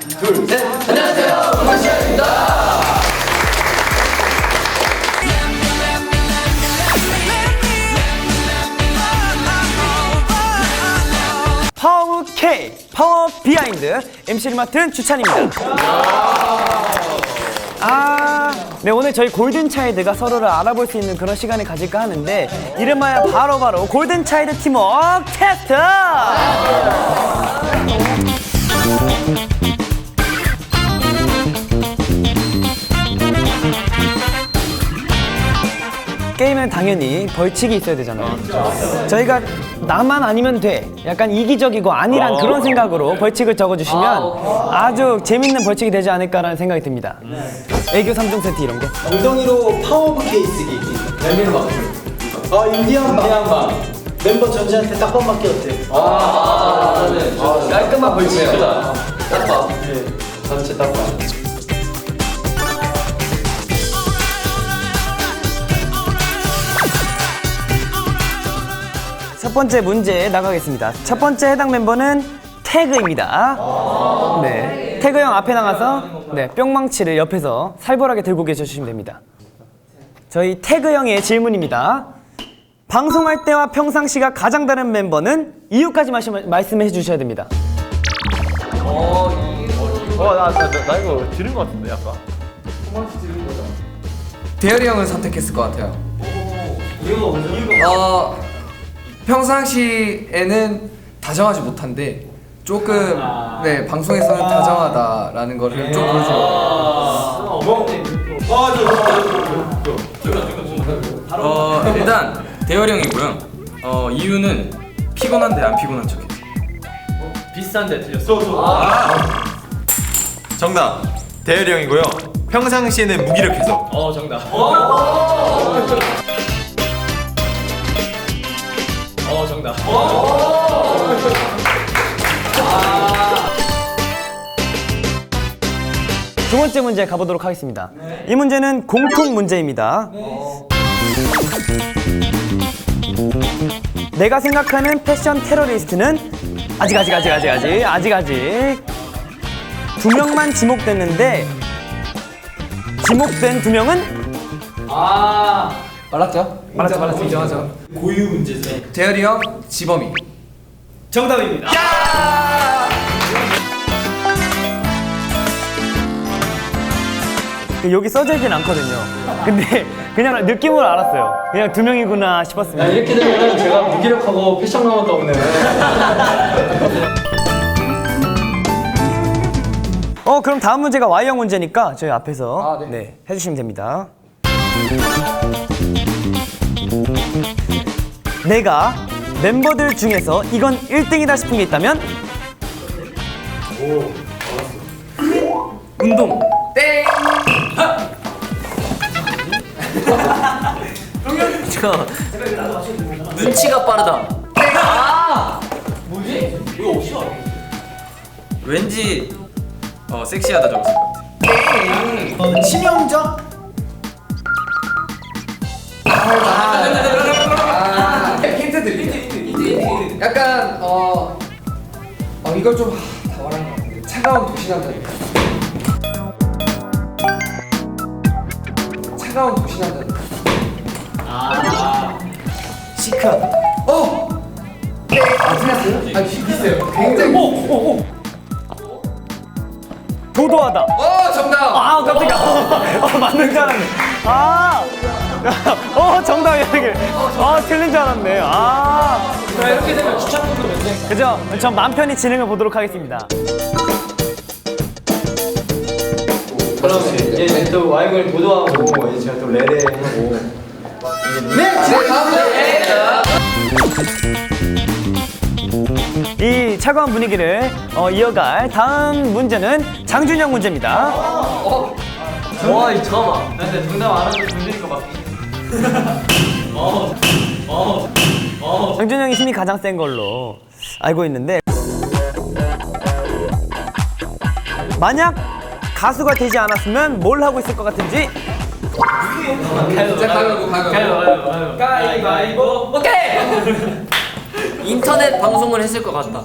둘, 셋. 안녕하세요. 문시아입니다. 파워 K, 파워 비하인드 MC를 맡은 주찬입니다. 네, 오늘 저희 골든 차일드가 서로를 알아볼 수 있는 그런 시간을 가질까 하는데 이름하여 바로 골든 차일드 팀워크 테스트! 게임은 당연히 벌칙이 있어야 되잖아요. 저희가 나만 아니면 돼, 약간 이기적이고 아니란 그런 생각으로 벌칙을 적어주시면 아주 재밌는 벌칙이 되지 않을까라는 생각이 듭니다. 애교 3종 세트 이런 거. 엉덩이로 파워오브 케이스 기기. 멤버를 맞춰. 인디안 방. 멤버 전체한테 딱밤 맞기 어때? 깔끔한 벌칙이다. 딱밤. 네. 전체 딱밤. 첫 번째 문제 나가겠습니다. 첫 번째 해당 멤버는 태그입니다. 네, 태그 형 앞에 나가서 뿅망치를 옆에서 살벌하게 들고 계셔주시면 됩니다. 저희 태그 형의 질문입니다. 방송할 때와 평상시가 가장 다른 멤버는 이유까지 말씀해 주셔야 됩니다. 나 이거 들은 것 같은데 아까. 대열이 형을 선택했을 것 같아요. 이유가 평상시에는 다정하지 못한데 조금 방송에서는 다정하다라는 거를 좀 보여줘요. 일단 대열이 형이고요. 이유는 피곤한데 안 피곤한 척해. 비슷한데 틀렸어. 정답. 대열이 형이고요. 평상시에는 무기력해서. 정답. 정답. 두 번째 문제 가보도록 하겠습니다. 이 문제는 공통 문제입니다. 내가 생각하는 패션 테러리스트는 아직 두 명만 지목됐는데 지목된 두 명은 말랐죠? 인정하죠. 고유 문제죠. 대열이 형 지범이. 정답입니다. 여기 써져 있진 않거든요. 근데 그냥 느낌으로 알았어요. 그냥 두 명이구나 싶었습니다. 이렇게 되면 제가 무기력하고 패션감도 없네. 그럼 다음 문제가 Y형 문제니까 저희 앞에서 해주시면 됩니다. 내가 멤버들 중에서 이건 1등이다 싶은 게 있다면? 운동. 땡. 눈치가 빠르다. 뭐지? 이거 없이 와. 왠지 섹시하다 적었을 것 같아. 치명적? 힌트 드릴게요. 약간 이걸 좀 다 말한 것 같은데 차가운 도시 남자니까. 차가운 도시 남자니까. 시크한. 틀렸어요? 비슷해요. 굉장히. 도도하다. 정답. 깜짝이야. 맞는 줄 알았네. 정답이야, 이게. 틀린 줄 알았네. 이렇게 되면 추천권도 면제. 그죠? 전 맘 편히 진행해 보도록 하겠습니다. 그럼 이제 또 와이걸 도도하고 이제 제가 또 레레하고. 이 차가운 분위기를 이어갈 다음 문제는 장준영 문제입니다. 잠깐만. 근데 정답 안 하면 문제니까 맞기. 장준영이 힘이 가장 센 걸로 알고 있는데 만약 가수가 되지 않았으면 뭘 하고 있을 것 같은지 가위바위보. 오케이. 인터넷 방송을 했을 것 같다.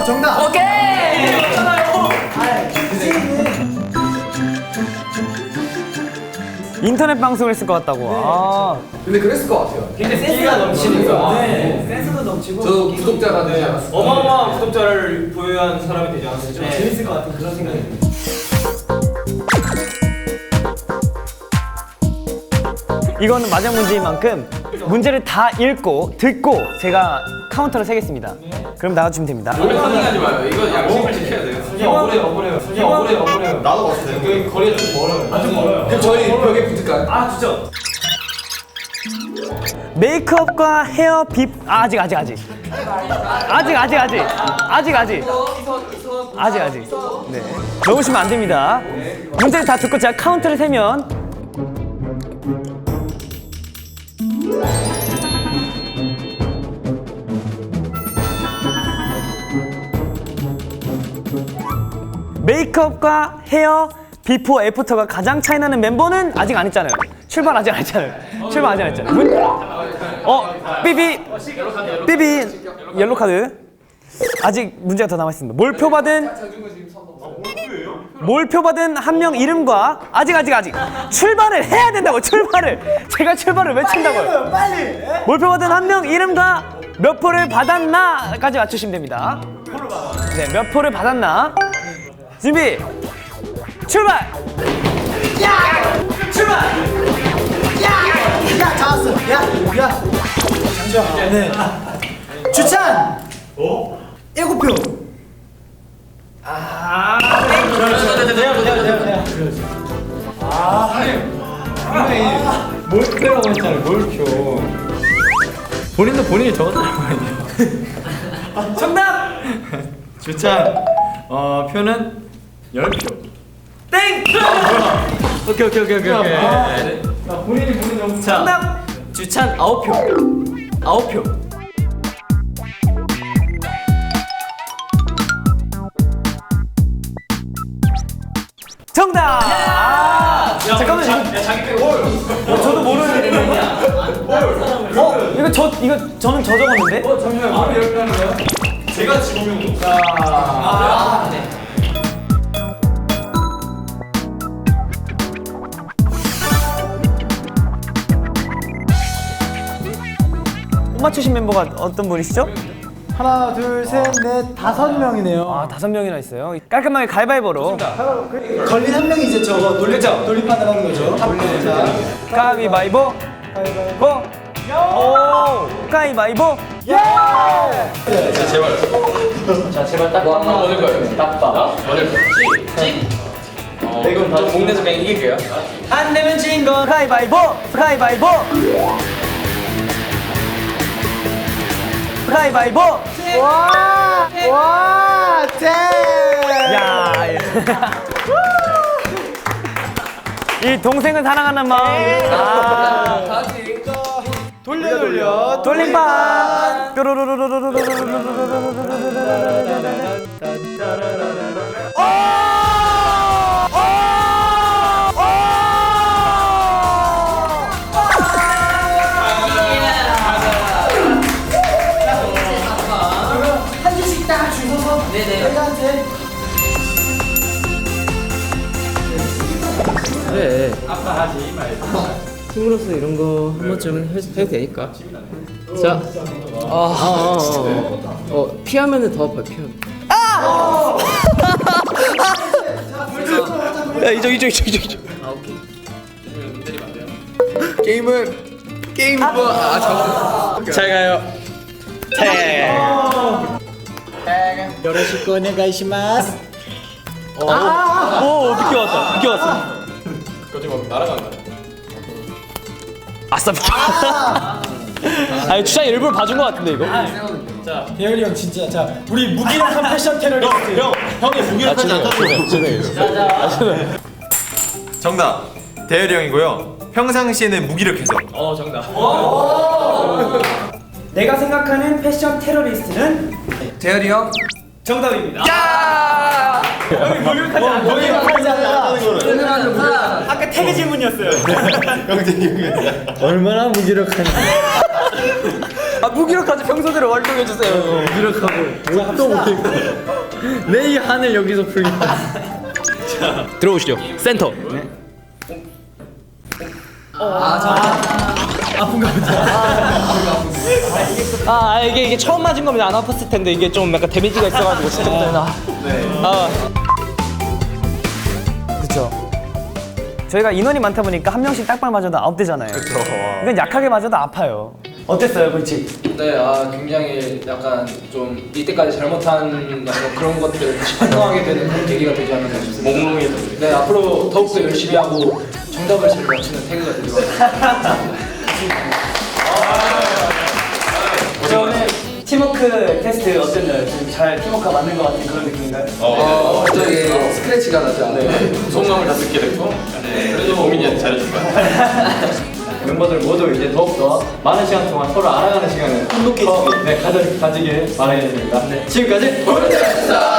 정답. 오케이. 인터넷 방송을 했을 것 같다고. 아. 근데 그랬을 것 같아요. 근데 센스가 넘치니까. 네, 센스도 넘치고. 저 구독자가 되지 않았어요. 어마어마한 구독자를 보유한 사람이 되지 않았을까. 좀 재밌을 것 같은 그런 생각이 듭니다. 이거는 마지막 문제인 만큼 문제를 다 읽고 듣고 제가 카운터를 세겠습니다. 그럼 나와주시면 됩니다. 파밍하지 마요. 이거 양심을 지켜야 돼요. 억울해요. 나도 봤을 때. 여기 거리가 좀 멀어요. 아주 멀어요. 그럼 저희 벽에 붙을까요? 아 진짜. 메이크업과 헤어 빕 아직. 네. 넣으시면 안 됩니다. 문제를 다 듣고 제가 카운트를 세면 메이크업과 헤어 비포 애프터가 가장 차이나는 멤버는 아직 안 했잖아요. 출발 아직 안 했잖아요. 삐비 옐로 카드. 아직 문제가 더 남아 있습니다. 몰표받은 한 명 이름과 아직 출발을 해야 된다고. 제가 출발을 외친다고요. 빨리. 몰표받은 한 명 이름과 몇 표를 받았나까지 맞추시면 됩니다. 네, 몇 표를 받았나. 준비 출발. 야, 잡았어. 야. 잠시만. 네. 주찬. 7표. 몰표라고 했잖아요. 몰표. 본인도 본인이 적었다고 아니에요. 정답. 주찬. 표는 10표. 땡. 오케이. 본인이 적었. 정답. 주찬 9표. 정답. 잠깐만. 저도 모르는 이름이야. 이거 저는 저 적었는데? 잠시만요. 뭘 이렇게 하는 거야? 제가 지금 못 맞추신 멤버가 어떤 분이시죠? 하나, 둘, 셋, 넷, 5명이네요. 아, 5명이나 있어요. 깔끔하게 가위바위보로. 걸린 한 명이 이제 저거 돌림판을 하는 거죠. 자, 가위바위보. 보. 오. 가위바위보. 제발 딱 뭐 얻을 거예요? 딱봐. 얻을 거예요? 네, 그럼 다 공내서 그냥 이길게요. 안 내면 진 거. 가위바위보. 가위바위보. 와, 짠! 야. 이 동생을 사랑하는 마음. 아. 돌려. 돌림판. 한 줄씩 딱 주소서. 네네. 저희한테. 친구로서 이런 거 한 번쯤은 해도 되니까. 자, 피하면은 더 아파요. 피하면. 야, 이쪽. 아, 오케이. 게임 잘 가요. 요로시코 오네가이시마스. 오, 비껴왔어. 그거 지금 날아간다. 아싸, 비껴. 아니, 주찬이 일부러 봐준 것 같은데, 이거? 대열이 형 진짜. 자, 우리 무기력한 패션 테러리스트. 형이 무기력하지 않다고요. 정답. 대열이 형이고요. 평상시에는 무기력해서. 정답. 내가 생각하는 패션 테러리스트는 재열이 형. 정답입니다. 무기력하지 않아. 아까 태그 질문이었어요. 얼마나 무기력한지. 무기력하지 평소대로 활동해주세요. 무기력하고 옷도 못 입고 내 이 한을 여기서 풀겠다. 들어오시죠. 센터. 이게 처음 맞은 거면 안 아팠을 텐데 이게 좀 약간 데미지가 있어가지고 진짜 못하나. 그렇죠. 저희가 인원이 많다 보니까 한 명씩 딱발 맞아도 9대잖아요. 그렇죠. 이건 약하게 맞아도 아파요. 어땠어요, 그렇지? 네, 굉장히 약간 좀 이때까지 잘못한 약간 그런 것들을 다시 반성하게 되는 그런 계기가 되지 않았나 싶습니다. 몽롱해졌어요. 네, 앞으로 더욱더 열심히 하고 정답을 잘 맞추는 태그가 되길 바랍니다. 저 오늘 팀워크 테스트 어땠나요? 좀 잘 팀워크가 맞는 것 같은 그런 느낌인가요? 갑자기 스크래치가 나지 않아요. 소감을 다 듣게 됐고 그래도 고민이 잘해준 거야. 멤버들 모두 이제 더욱더 많은 시간 동안 서로 알아가는 시간을 행복해지게. 가지길 바라겠습니다. 지금까지 보여드렸습니다.